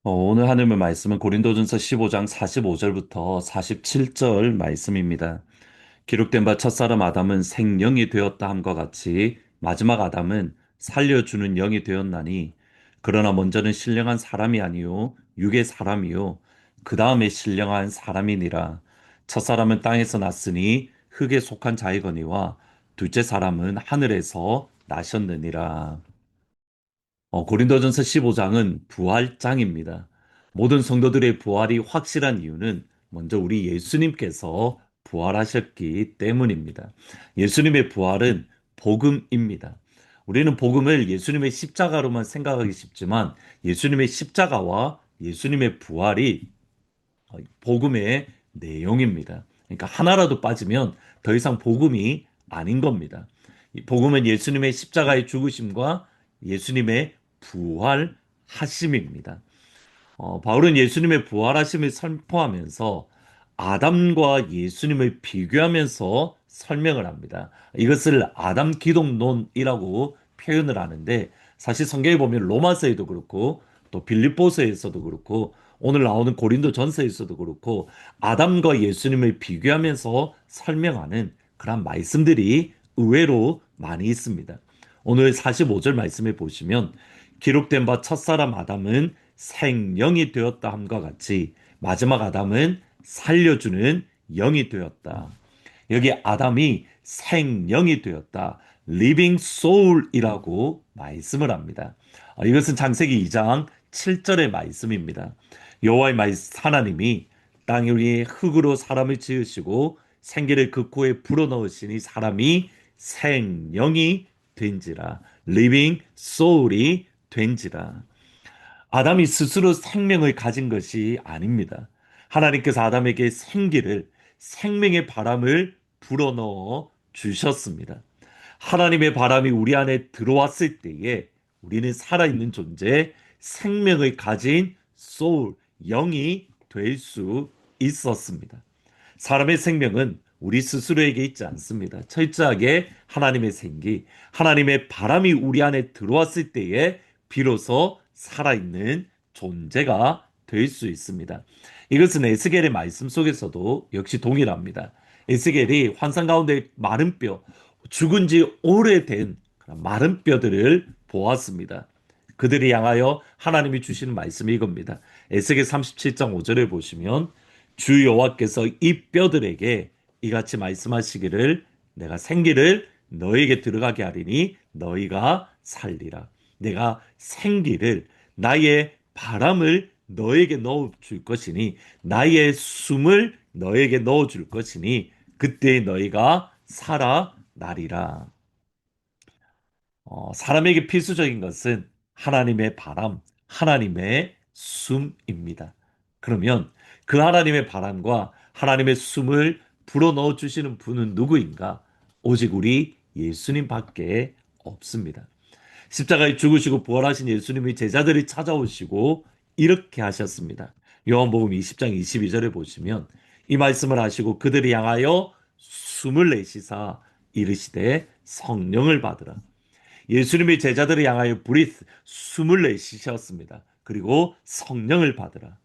오늘 하나님의 말씀은 고린도전서 15장 45절부터 47절 말씀입니다. 기록된 바 첫사람 아담은 생령이 되었다 함과 같이 마지막 아담은 살려주는 영이 되었나니 그러나 먼저는 신령한 사람이 아니요 육의 사람이요 그 다음에 신령한 사람이니라. 첫사람은 땅에서 났으니 흙에 속한 자이거니와 둘째 사람은 하늘에서 나셨느니라. 고린도전서 15장은 부활장입니다. 모든 성도들의 부활이 확실한 이유는 먼저 우리 예수님께서 부활하셨기 때문입니다. 예수님의 부활은 복음입니다. 우리는 복음을 예수님의 십자가로만 생각하기 쉽지만 예수님의 십자가와 예수님의 부활이 복음의 내용입니다. 그러니까 하나라도 빠지면 더 이상 복음이 아닌 겁니다. 이 복음은 예수님의 십자가의 죽으심과 예수님의 부활하심입니다. 바울은 예수님의 부활하심을 선포하면서 아담과 예수님을 비교하면서 설명을 합니다. 이것을 아담 기독론이라고 표현을 하는데 사실 성경에 보면 로마서에도 그렇고 또 빌립보서에서도 그렇고 오늘 나오는 고린도 전서에서도 그렇고 아담과 예수님을 비교하면서 설명하는 그런 말씀들이 의외로 많이 있습니다. 오늘 45절 말씀에 보시면 기록된 바 첫사람 아담은 생령이 되었다 함과 같이 마지막 아담은 살려주는 영이 되었다. 여기 아담이 생령이 되었다. living soul이라고 말씀을 합니다. 이것은 창세기 2장 7절의 말씀입니다. 여호와의 하나님이 땅 위에 흙으로 사람을 지으시고 생기를 그 코에 불어넣으시니 사람이 생령이 된지라. living soul이 된지라. 아담이 스스로 생명을 가진 것이 아닙니다. 하나님께서 아담에게 생명의 바람을 불어넣어 주셨습니다. 하나님의 바람이 우리 안에 들어왔을 때에 우리는 살아있는 존재, 생명을 가진 소울, 영이 될 수 있었습니다. 사람의 생명은 우리 스스로에게 있지 않습니다. 철저하게 하나님의 생기, 하나님의 바람이 우리 안에 들어왔을 때에 비로소 살아있는 존재가 될 수 있습니다. 이것은 에스겔의 말씀 속에서도 역시 동일합니다. 에스겔이 환상 가운데 마른 뼈, 죽은 지 오래된 마른 뼈들을 보았습니다. 그들이 향하여 하나님이 주시는 말씀이 이겁니다. 에스겔 37장 5절에 보시면 주 여호와께서 이 뼈들에게 이같이 말씀하시기를 내가 생기를 너에게 들어가게 하리니 너희가 살리라. 내가 생기를 나의 바람을 너에게 넣어 줄 것이니 나의 숨을 너에게 넣어 줄 것이니 그때 너희가 살아나리라. 사람에게 필수적인 것은 하나님의 바람, 하나님의 숨입니다. 그러면 그 하나님의 바람과 하나님의 숨을 불어넣어 주시는 분은 누구인가? 오직 우리 예수님밖에 없습니다. 십자가에 죽으시고 부활하신 예수님의 제자들이 찾아오시고 이렇게 하셨습니다. 요한복음 20장 22절에 보시면 이 말씀을 하시고 그들이 향하여 숨을 내쉬사 이르시되 성령을 받으라. 예수님의 제자들을 향하여 브리스 숨을 내쉬셨습니다. 그리고 성령을 받으라.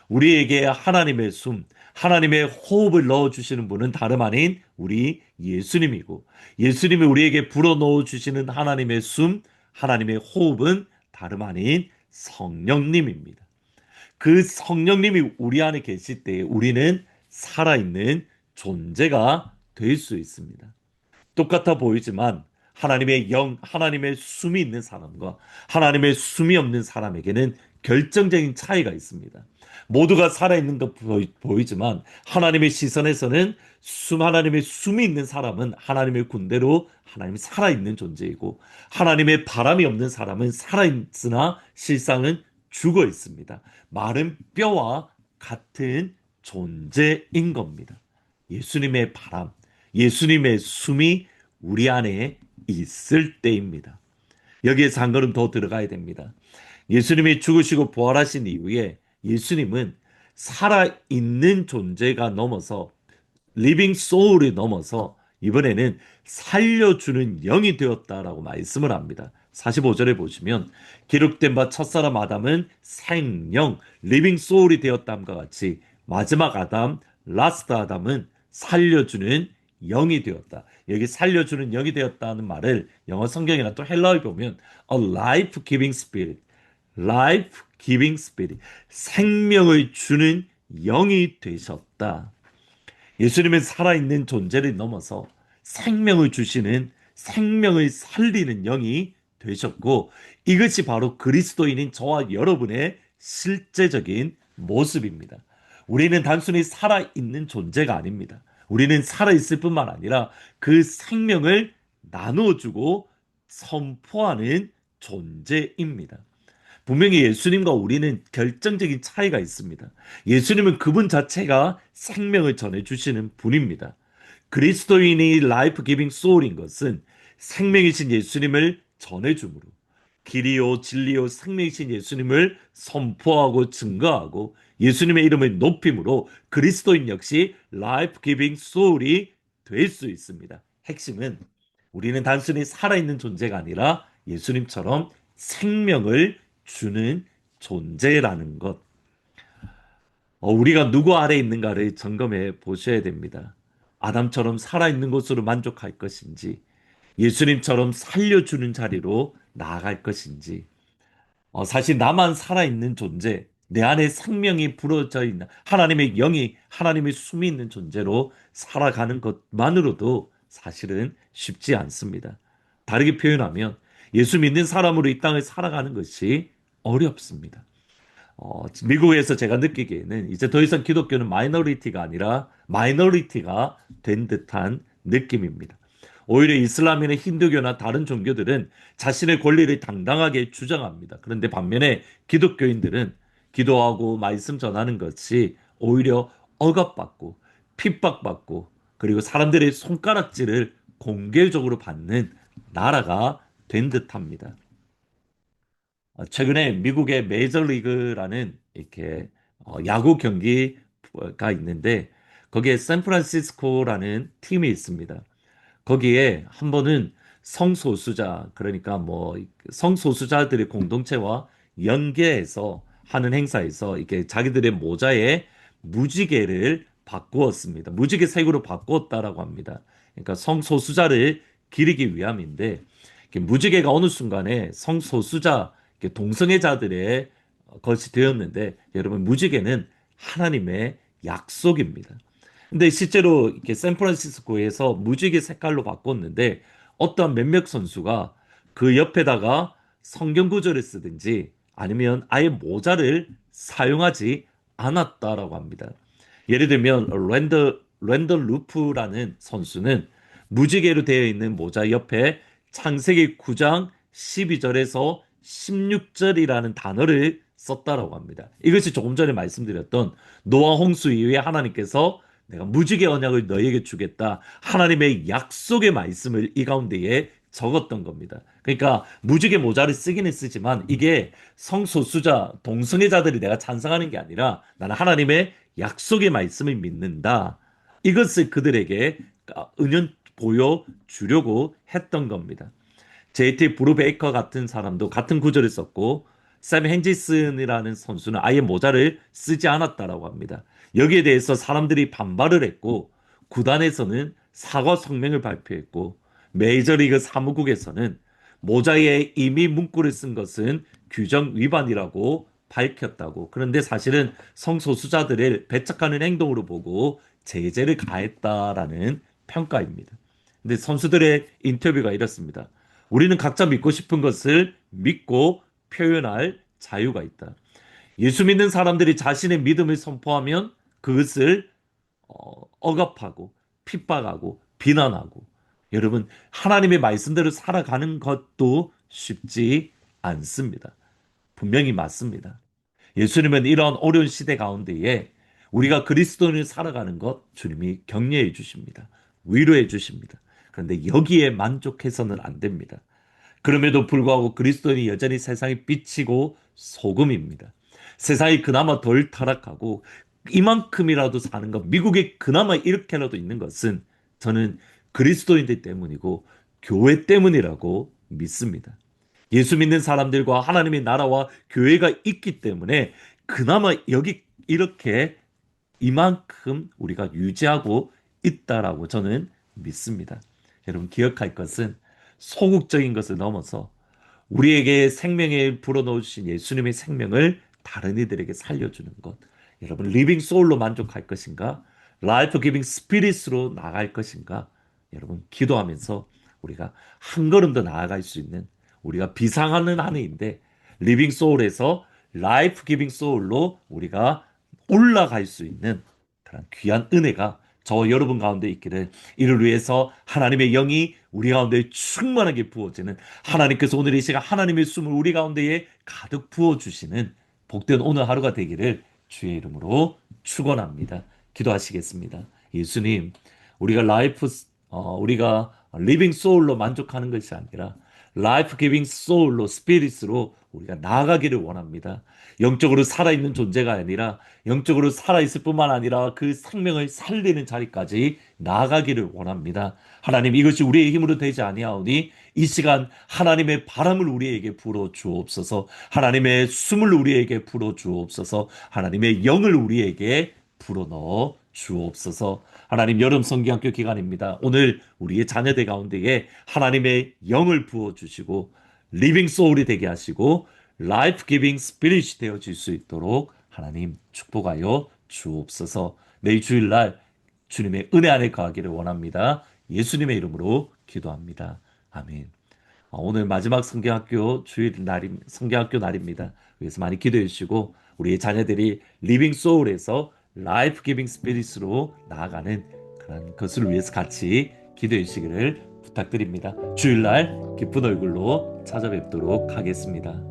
우리에게 하나님의 숨, 하나님의 호흡을 넣어주시는 분은 다름 아닌 우리 예수님이고 예수님이 우리에게 불어넣어 주시는 하나님의 숨, 하나님의 호흡은 다름 아닌 성령님입니다. 그 성령님이 우리 안에 계실 때 우리는 살아있는 존재가 될 수 있습니다. 똑같아 보이지만 하나님의 영, 하나님의 숨이 있는 사람과 하나님의 숨이 없는 사람에게는 결정적인 차이가 있습니다. 모두가 살아있는 것 보이지만 하나님의 시선에서는 하나님의 숨이 있는 사람은 하나님의 군대로 하나님이 살아있는 존재이고 하나님의 바람이 없는 사람은 살아있으나 실상은 죽어 있습니다. 마른 뼈와 같은 존재인 겁니다. 예수님의 바람, 예수님의 숨이 우리 안에 있을 때입니다. 여기에서 한 걸음 더 들어가야 됩니다. 예수님이 죽으시고 부활하신 이후에 예수님은 살아있는 존재가 넘어서 리빙 소울이 넘어서 이번에는 살려주는 영이 되었다라고 말씀을 합니다. 45절에 보시면 기록된 바 첫사람 아담은 생령, 리빙 소울이 되었다함과 같이 마지막 아담, 라스트 아담은 살려주는 영이 되었다. 여기 살려주는 영이 되었다는 말을 영어 성경이나 또 헬라어에 보면 a life giving spirit, life giving spirit, 생명을 주는 영이 되셨다. 예수님은 살아있는 존재를 넘어서 생명을 주시는 생명을 살리는 영이 되셨고 이것이 바로 그리스도인인 저와 여러분의 실제적인 모습입니다. 우리는 단순히 살아있는 존재가 아닙니다. 우리는 살아있을 뿐만 아니라 그 생명을 나눠주고 선포하는 존재입니다. 분명히 예수님과 우리는 결정적인 차이가 있습니다. 예수님은 그분 자체가 생명을 전해주시는 분입니다. 그리스도인이 라이프 기빙 소울인 것은 생명이신 예수님을 전해줌으로 길이요 진리요 생명이신 예수님을 선포하고 증거하고 예수님의 이름을 높임으로 그리스도인 역시 라이프 기빙 소울이 될 수 있습니다. 핵심은 우리는 단순히 살아있는 존재가 아니라 예수님처럼 생명을 주는 존재라는 것. 우리가 누구 아래 있는가를 점검해 보셔야 됩니다. 아담처럼 살아있는 것으로 만족할 것인지, 예수님처럼 살려주는 자리로 나아갈 것인지, 사실 나만 살아있는 존재, 내 안에 생명이 불어져 있는 하나님의 영이, 하나님의 숨이 있는 존재로 살아가는 것만으로도 사실은 쉽지 않습니다. 다르게 표현하면 예수 믿는 사람으로 이 땅을 살아가는 것이 어렵습니다. 미국에서 제가 느끼기에는 이제 더 이상 기독교는 마이너리티가 아니라 마이너리티가 된 듯한 느낌입니다. 오히려 이슬람이나 힌두교나 다른 종교들은 자신의 권리를 당당하게 주장합니다. 그런데 반면에 기독교인들은 기도하고 말씀 전하는 것이 오히려 억압받고 핍박받고 그리고 사람들의 손가락질을 공개적으로 받는 나라가 된 듯합니다. 최근에 미국의 메이저리그라는 이렇게 야구 경기가 있는데 거기에 샌프란시스코라는 팀이 있습니다. 거기에 한 번은 성소수자 그러니까 뭐 성소수자들의 공동체와 연계해서 하는 행사에서 이렇게 자기들의 모자에 무지개를 바꾸었습니다. 무지개 색으로 바꾸었다라고 합니다. 그러니까 성소수자를 기리기 위함인데 무지개가 어느 순간에 성소수자 동성애자들의 것이 되었는데 여러분 무지개는 하나님의 약속입니다. 근데 실제로 이렇게 샌프란시스코에서 무지개 색깔로 바꿨는데 어떠한 몇몇 선수가 그 옆에다가 성경 구절을 쓰든지 아니면 아예 모자를 사용하지 않았다라고 합니다. 예를 들면 랜더 루프라는 선수는 무지개로 되어 있는 모자 옆에 창세기 9장 12절에서 16절이라는 단어를 썼다라고 합니다. 이것이 조금 전에 말씀드렸던 노아 홍수 이후에 하나님께서 내가 무지개 언약을 너에게 주겠다. 하나님의 약속의 말씀을 이 가운데에 적었던 겁니다. 그러니까 무지개 모자를 쓰기는 쓰지만 이게 성소수자, 동성애자들이 내가 찬성하는 게 아니라 나는 하나님의 약속의 말씀을 믿는다. 이것을 그들에게 은연 보여주려고 했던 겁니다. JT 브루베이커 같은 사람도 같은 구절을 썼고 샘 hen지슨이라는 선수는 아예 모자를 쓰지 않았다라고 합니다. 여기에 대해서 사람들이 반발을 했고 구단에서는 사과 성명을 발표했고 메이저리그 사무국에서는 모자에 이미 문구를 쓴 것은 규정 위반이라고 밝혔다고. 그런데 사실은 성소수자들을 배척하는 행동으로 보고 제재를 가했다라는 평가입니다. 근데 선수들의 인터뷰가 이렇습니다. 우리는 각자 믿고 싶은 것을 믿고 표현할 자유가 있다. 예수 믿는 사람들이 자신의 믿음을 선포하면 그것을 억압하고 핍박하고 비난하고 여러분 하나님의 말씀대로 살아가는 것도 쉽지 않습니다. 분명히 맞습니다. 예수님은 이런 어려운 시대 가운데에 우리가 그리스도인을 살아가는 것 주님이 격려해 주십니다. 위로해 주십니다. 그런데 여기에 만족해서는 안 됩니다. 그럼에도 불구하고 그리스도인이 여전히 세상의 빛이고 소금입니다. 세상이 그나마 덜 타락하고 이만큼이라도 사는 것, 미국에 그나마 이렇게라도 있는 것은 저는 그리스도인들 때문이고 교회 때문이라고 믿습니다. 예수 믿는 사람들과 하나님의 나라와 교회가 있기 때문에 그나마 여기 이렇게 이만큼 우리가 유지하고 있다라고 저는 믿습니다. 여러분 기억할 것은 소극적인 것을 넘어서 우리에게 생명에 불어넣으신 예수님의 생명을 다른 이들에게 살려주는 것. 여러분 리빙 소울로 만족할 것인가? 라이프 기빙 스피릿으로 나아갈 것인가? 여러분 기도하면서 우리가 한 걸음 더 나아갈 수 있는 우리가 비상하는 한해인데 리빙 소울에서 라이프 기빙 소울로 우리가 올라갈 수 있는 그런 귀한 은혜가 저와 여러분 가운데 있기를 이를 위해서 하나님의 영이 우리 가운데 충만하게 부어지는 하나님께서 오늘 이 시간 하나님의 숨을 우리 가운데에 가득 부어주시는 복된 오늘 하루가 되기를 주의 이름으로 축원합니다. 기도하시겠습니다. 예수님, 우리가 리빙 소울로 만족하는 것이 아니라 라이프 기빙 소울로 스피릿으로 우리가 나아가기를 원합니다. 영적으로 살아있는 존재가 아니라 영적으로 살아있을 뿐만 아니라 그 생명을 살리는 자리까지 나아가기를 원합니다. 하나님 이것이 우리의 힘으로 되지 아니하오니 이 시간 하나님의 바람을 우리에게 불어 주옵소서. 하나님의 숨을 우리에게 불어 주옵소서. 하나님의 영을 우리에게 불어 넣어 주옵소서. 하나님 여름 성경학교 기간입니다. 오늘 우리의 자녀들 가운데에 하나님의 영을 부어 주시고 리빙 소울이 되게 하시고 라이프 기빙 스피릿이 되어 줄 수 있도록 하나님 축복하여 주옵소서. 내일 주일날 주님의 은혜 안에 거하기를 원합니다. 예수님의 이름으로 기도합니다. 아멘. 오늘 마지막 성경학교 주일 날임 성경학교 날입니다. 그래서 많이 기도해 주시고 우리의 자녀들이 리빙 소울에서 라이프 기빙 스피릿으로 나아가는 그런 것을 위해서 같이 기도해 주시기를 부탁드립니다. 주일날 기쁜 얼굴로 찾아뵙도록 하겠습니다.